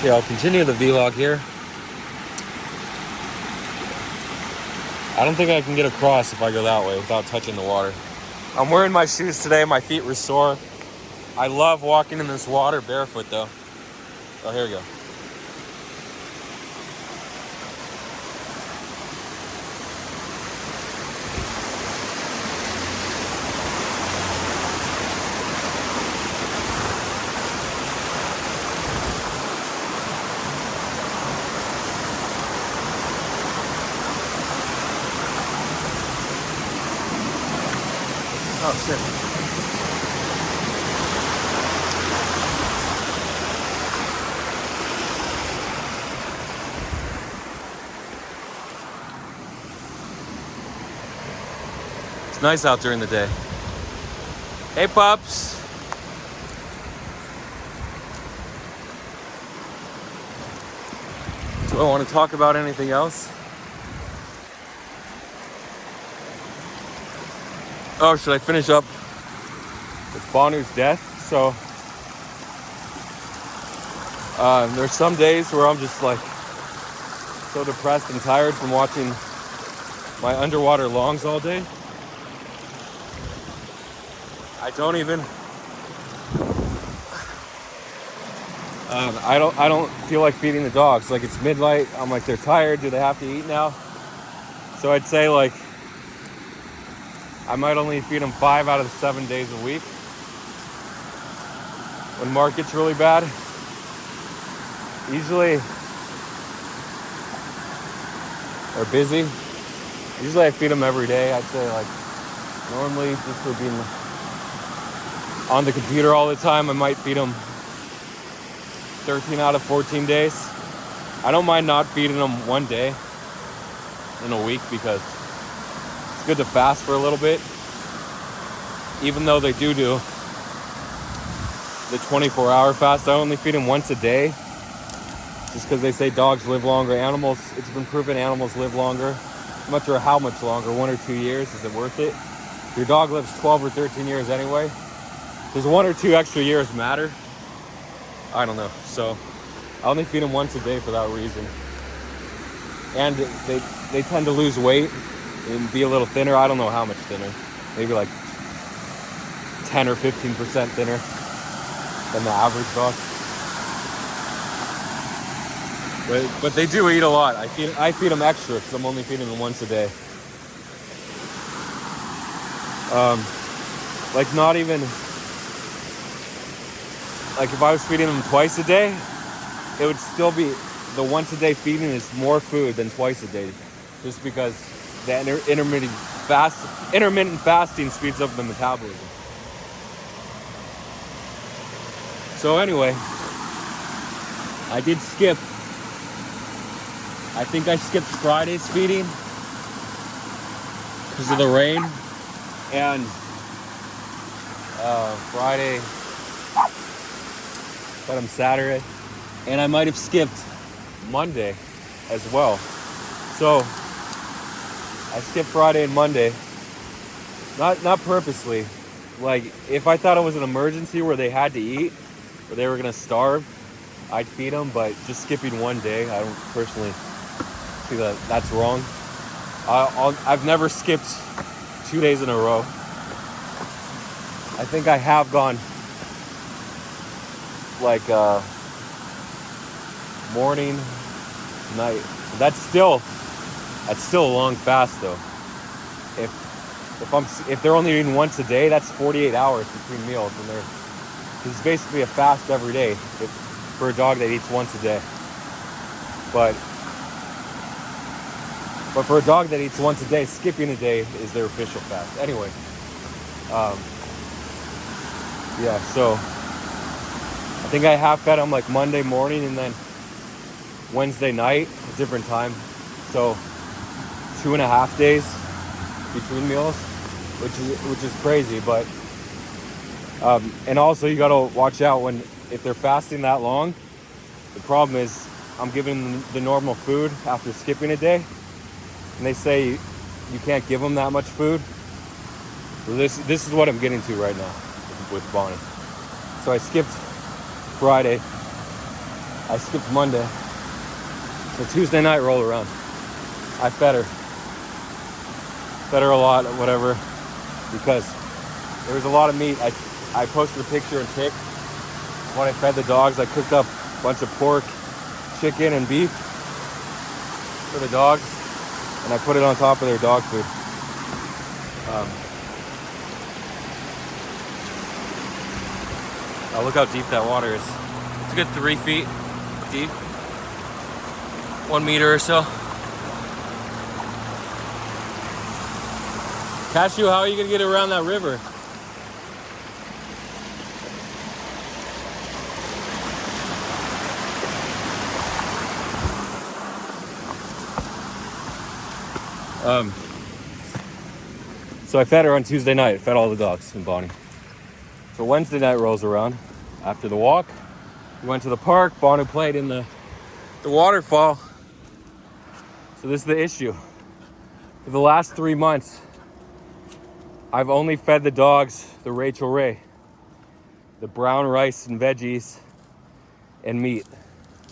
Yeah, I'll continue the vlog here. I don't think I can get across if I go that way without touching the water. I'm wearing my shoes today. My feet were sore. I love walking in this water barefoot though. Oh, here we go. Oh, shit. It's nice out during the day. Hey, pups. Do I want to talk about anything else? Oh, should I finish up with Banu's death? So, there's some days where I'm just like so depressed and tired from watching my underwater longs all day. I don't even. I don't feel like feeding the dogs. Like it's midnight. I'm like, they're tired. Do they have to eat now? So I'd say like I might only feed them 5 out of 7 days a week. When market's really bad, usually or busy. Usually I feed them every day. I'd say like normally just for being on the computer all the time, I might feed them 13 out of 14 days. I don't mind not feeding them one day in a week because it's good to fast for a little bit. Even though they do the 24-hour fast, I only feed them once a day. Just because they say dogs live longer. Animals, it's been proven animals live longer. No matter how much longer, 1 or 2 years, is it worth it? Your dog lives 12 or 13 years anyway. Does 1 or 2 extra years matter? I don't know. So I only feed them once a day for that reason. And they tend to lose weight and be a little thinner. I don't know how much thinner. Maybe like 10 or 15% thinner than the average dog. But they do eat a lot. I feed them extra because I'm only feeding them once a day. Like not even, like if I was feeding them twice a day, it would still be, the once a day feeding is more food than twice a day. Just because the intermittent fasting speeds up the metabolism. So anyway, I did skip. I think I skipped Friday's feeding because of the rain, and Friday, but I'm Saturday, and I might have skipped Monday as well. So I skipped Friday and Monday, not purposely. Like if I thought it was an emergency where they had to eat, or they were gonna starve, I'd feed them. But just skipping one day, I don't personally see that's wrong. I've never skipped 2 days in a row. I think I have gone like morning, night. That's still a long fast though. If they're only eating once a day, that's 48 hours between meals, and it's basically a fast every day for a dog that eats once a day. But for a dog that eats once a day, skipping a day is their official fast. Anyway, yeah, so I think I have fed them like Monday morning and then Wednesday night, a different time. So 2.5 days between meals, which is crazy. But and also you gotta watch out if they're fasting that long. The problem is I'm giving them the normal food after skipping a day. And they say you can't give them that much food. Well, this is what I'm getting to right now with Bonnie. So I skipped Friday. I skipped Monday. So Tuesday night rolled around. I fed her. Fed her a lot, whatever, because there was a lot of meat. I posted a picture and pic. When I fed the dogs, I cooked up a bunch of pork, chicken, and beef for the dogs, and I put it on top of their dog food. Oh, look how deep that water is. It's a good 3 feet deep. 1 meter or so. Cashew, how are you gonna get around that river? So I fed her on Tuesday night, fed all the dogs and Bonnie. So Wednesday night rolls around. After the walk, we went to the park. Bonnie played in the waterfall. So this is the issue. For the last 3 months, I've only fed the dogs the Rachel Ray, the brown rice and veggies, and meat.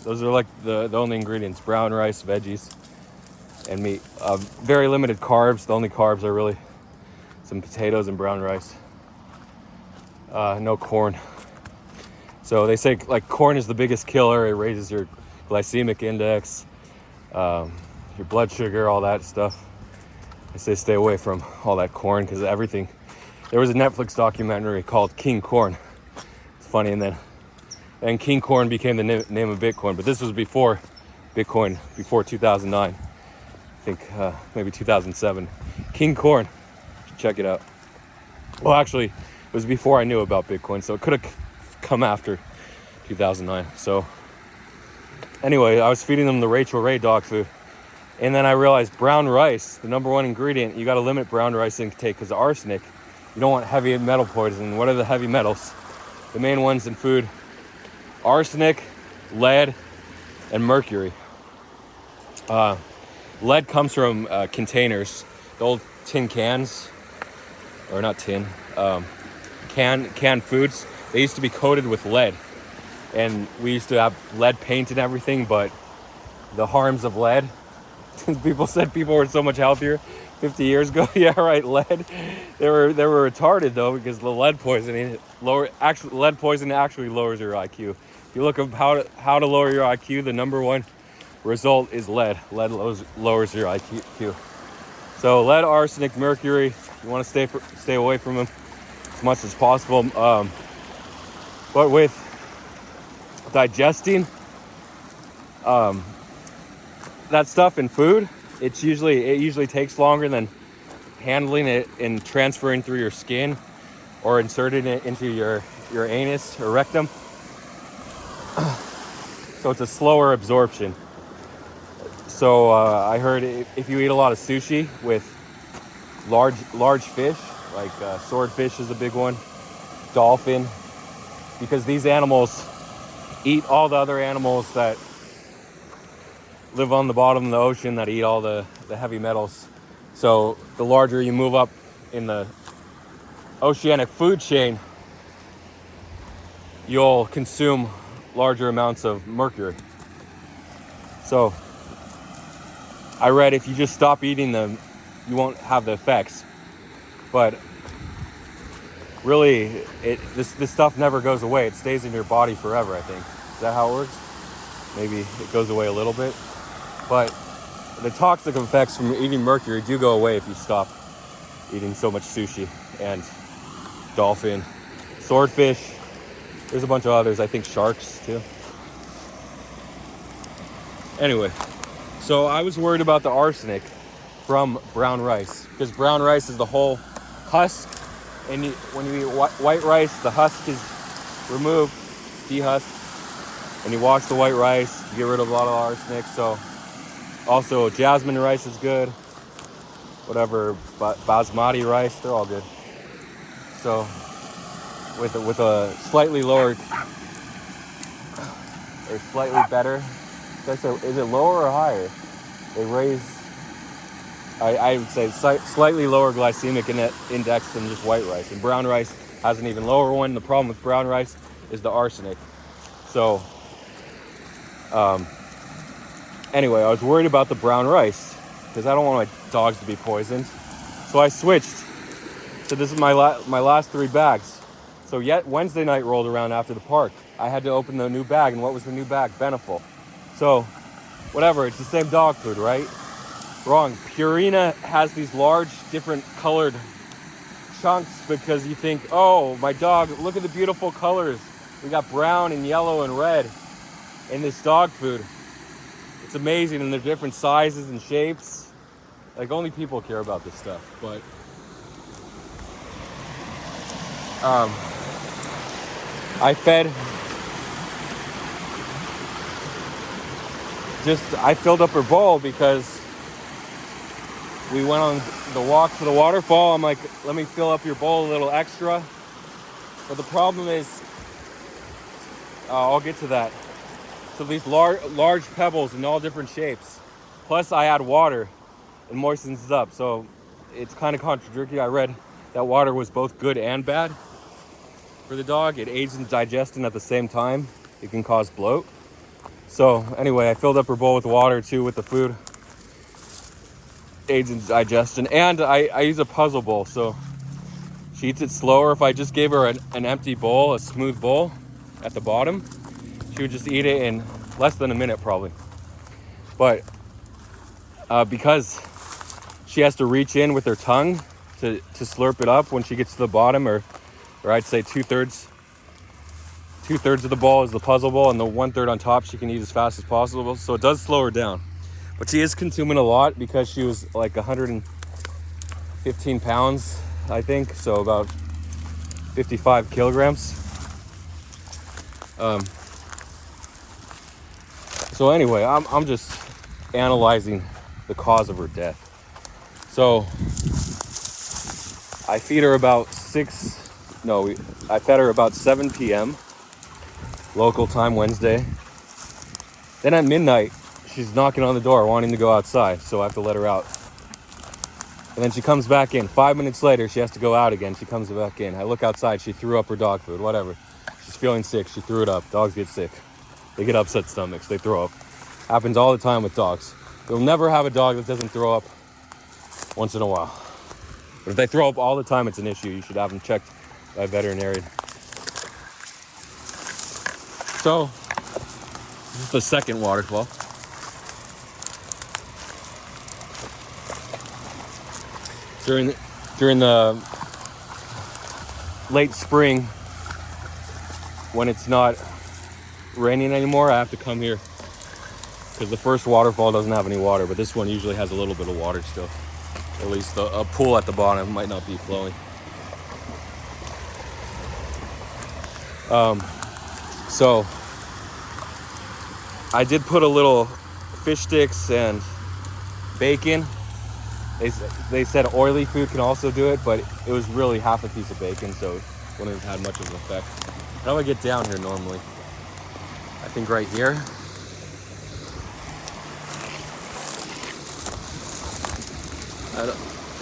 Those are like the only ingredients: brown rice, veggies, and meat. Very limited carbs. The only carbs are really some potatoes and brown rice. No corn. So they say like corn is the biggest killer. It raises your glycemic index, your blood sugar, all that stuff. I say stay away from all that corn because everything. There was a Netflix documentary called King Corn. It's funny, and then King Corn became the name of Bitcoin. But this was before Bitcoin, before 2009. I think maybe 2007. King Corn. Check it out. Well, actually, it was before I knew about Bitcoin, so it could have come after 2009. So anyway, I was feeding them the Rachel Ray dog food. And then I realized brown rice, the number one ingredient, you got to limit brown rice intake because of arsenic. You don't want heavy metal poisoning. What are the heavy metals? The main ones in food: arsenic, lead, and mercury. Lead comes from containers, the old tin cans, or not tin, canned foods. They used to be coated with lead, and we used to have lead paint and everything, but the harms of lead, people said people were so much healthier 50 years ago. Yeah, right, lead. They were retarded though, because the lead poisoning actually lowers your IQ. If you look up how to lower your IQ, the number one result is lead. Lead lowers your IQ. So lead, arsenic, mercury, you want to stay away from them as much as possible. But with digesting that stuff in food, it usually takes longer than handling it and transferring through your skin or inserting it into your anus or rectum. So it's a slower absorption. So I heard if you eat a lot of sushi with large fish, like swordfish is a big one, dolphin, because these animals eat all the other animals that live on the bottom of the ocean that eat all the heavy metals. So the larger you move up in the oceanic food chain, you'll consume larger amounts of mercury. So I read if you just stop eating them, you won't have the effects. But really, this stuff never goes away. It stays in your body forever, I think. Is that how it works? Maybe it goes away a little bit. But the toxic effects from eating mercury do go away if you stop eating so much sushi and dolphin, swordfish. There's a bunch of others. I think sharks too. Anyway, so I was worried about the arsenic from brown rice, because brown rice is the whole husk, and when you eat white rice, the husk is removed, dehusked, and you wash the white rice, you get rid of a lot of arsenic. So also jasmine rice is good, whatever, basmati rice, they're all good. So with a slightly lower or slightly better, is it lower or higher? They raise, I would say, slightly lower glycemic index than just white rice. And brown rice has an even lower one. The problem with brown rice is the arsenic. So Anyway, I was worried about the brown rice because I don't want my dogs to be poisoned. So I switched. So this is my last 3 bags. So yet Wednesday night rolled around after the park. I had to open the new bag, and what was the new bag? Beneful. So whatever, it's the same dog food, right? Wrong. Purina has these large, different colored chunks because you think, oh, my dog, look at the beautiful colors. We got brown and yellow and red in this dog food. It's amazing, and they're different sizes and shapes. Like, only people care about this stuff. But I filled up her bowl because we went on the walk to the waterfall. I'm like, let me fill up your bowl a little extra. But the problem is, I'll get to that. So these large pebbles in all different shapes. Plus I add water and moistens it up. So it's kind of contradictory. I read that water was both good and bad for the dog. It aids in digestion at the same time. It can cause bloat. So anyway, I filled up her bowl with water too with the food. Aids in digestion. And I use a puzzle bowl, so she eats it slower. If I just gave her an empty bowl, a smooth bowl at the bottom, she would just eat it in less than a minute probably. But because she has to reach in with her tongue to slurp it up when she gets to the bottom, or I'd say 2/3 of the bowl is the puzzle bowl, and the 1/3 on top she can eat as fast as possible. So it does slow her down. But she is consuming a lot because she was like 115 pounds, I think. So about 55 kilograms. So anyway, I'm just analyzing the cause of her death. So I feed her about I fed her about 7 p.m. local time Wednesday. Then at midnight, she's knocking on the door wanting to go outside, so I have to let her out. And then she comes back in. 5 minutes later, she has to go out again. She comes back in. I look outside. She threw up her dog food, whatever. She's feeling sick. She threw it up. Dogs get sick. They get upset stomachs. They throw up. Happens all the time with dogs. You'll never have a dog that doesn't throw up once in a while. But if they throw up all the time, it's an issue. You should have them checked by a veterinarian. So, this is the second waterfall. During the late spring, when it's not raining anymore, I have to come here because the first waterfall doesn't have any water, but this one usually has a little bit of water still. At least a pool at the bottom might not be flowing. So I did put a little fish sticks and bacon. They said oily food can also do it, but it was really half a piece of bacon, so it wouldn't have had much of an effect. How do I get down here normally? I think right here.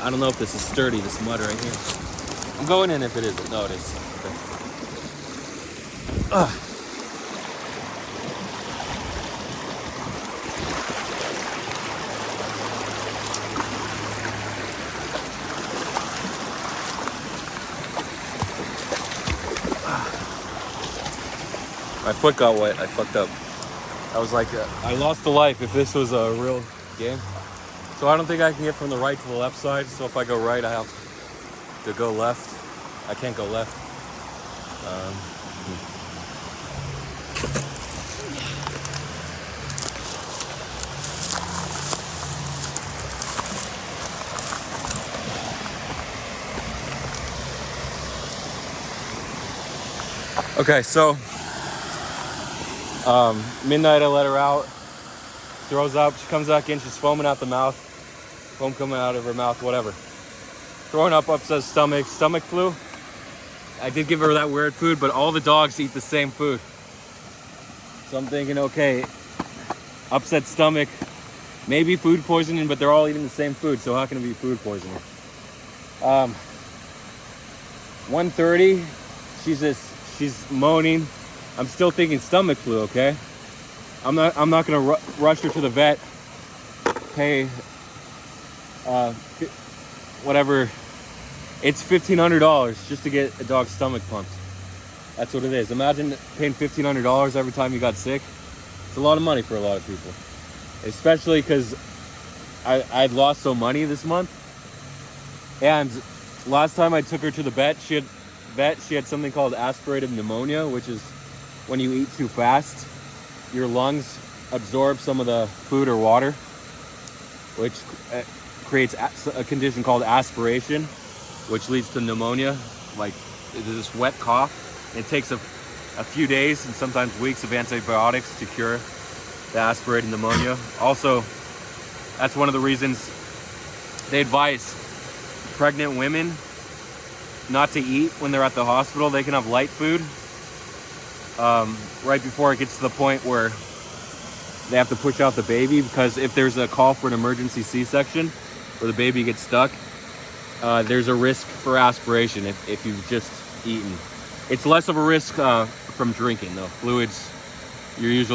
I don't know if this is sturdy, this mud right here. I'm going in if it isn't. No, it is. Okay. My foot got wet. I fucked up. I was like, I lost a life if this was a real game. So I don't think I can get from the right to the left side. So if I go right, I have to go left. I can't go left. Okay, so midnight I let her out, throws up, she comes back in, she's foaming out the mouth, foam coming out of her mouth, whatever. Throwing up, upset stomach flu. I did give her that weird food, but all the dogs eat the same food. So I'm thinking, okay, upset stomach, maybe food poisoning, but they're all eating the same food, so how can it be food poisoning? 1:30, she's moaning. I'm still thinking stomach flu, okay? I'm not gonna rush her to the vet, pay whatever. It's $1,500 just to get a dog's stomach pumped. That's what it is. Imagine paying $1,500 every time you got sick. It's a lot of money for a lot of people, especially because I'd lost so money this month. And last time I took her to the vet, she had something called aspirated pneumonia, which is when you eat too fast, your lungs absorb some of the food or water, which creates a condition called aspiration, which leads to pneumonia, like this wet cough. It takes a few days and sometimes weeks of antibiotics to cure the aspirated pneumonia. Also, that's one of the reasons they advise pregnant women not to eat when they're at the hospital. They can have light food right before it gets to the point where they have to push out the baby, because if there's a call for an emergency C-section where the baby gets stuck, there's a risk for aspiration if you've just eaten. It's less of a risk from drinking though. Fluids, you're usually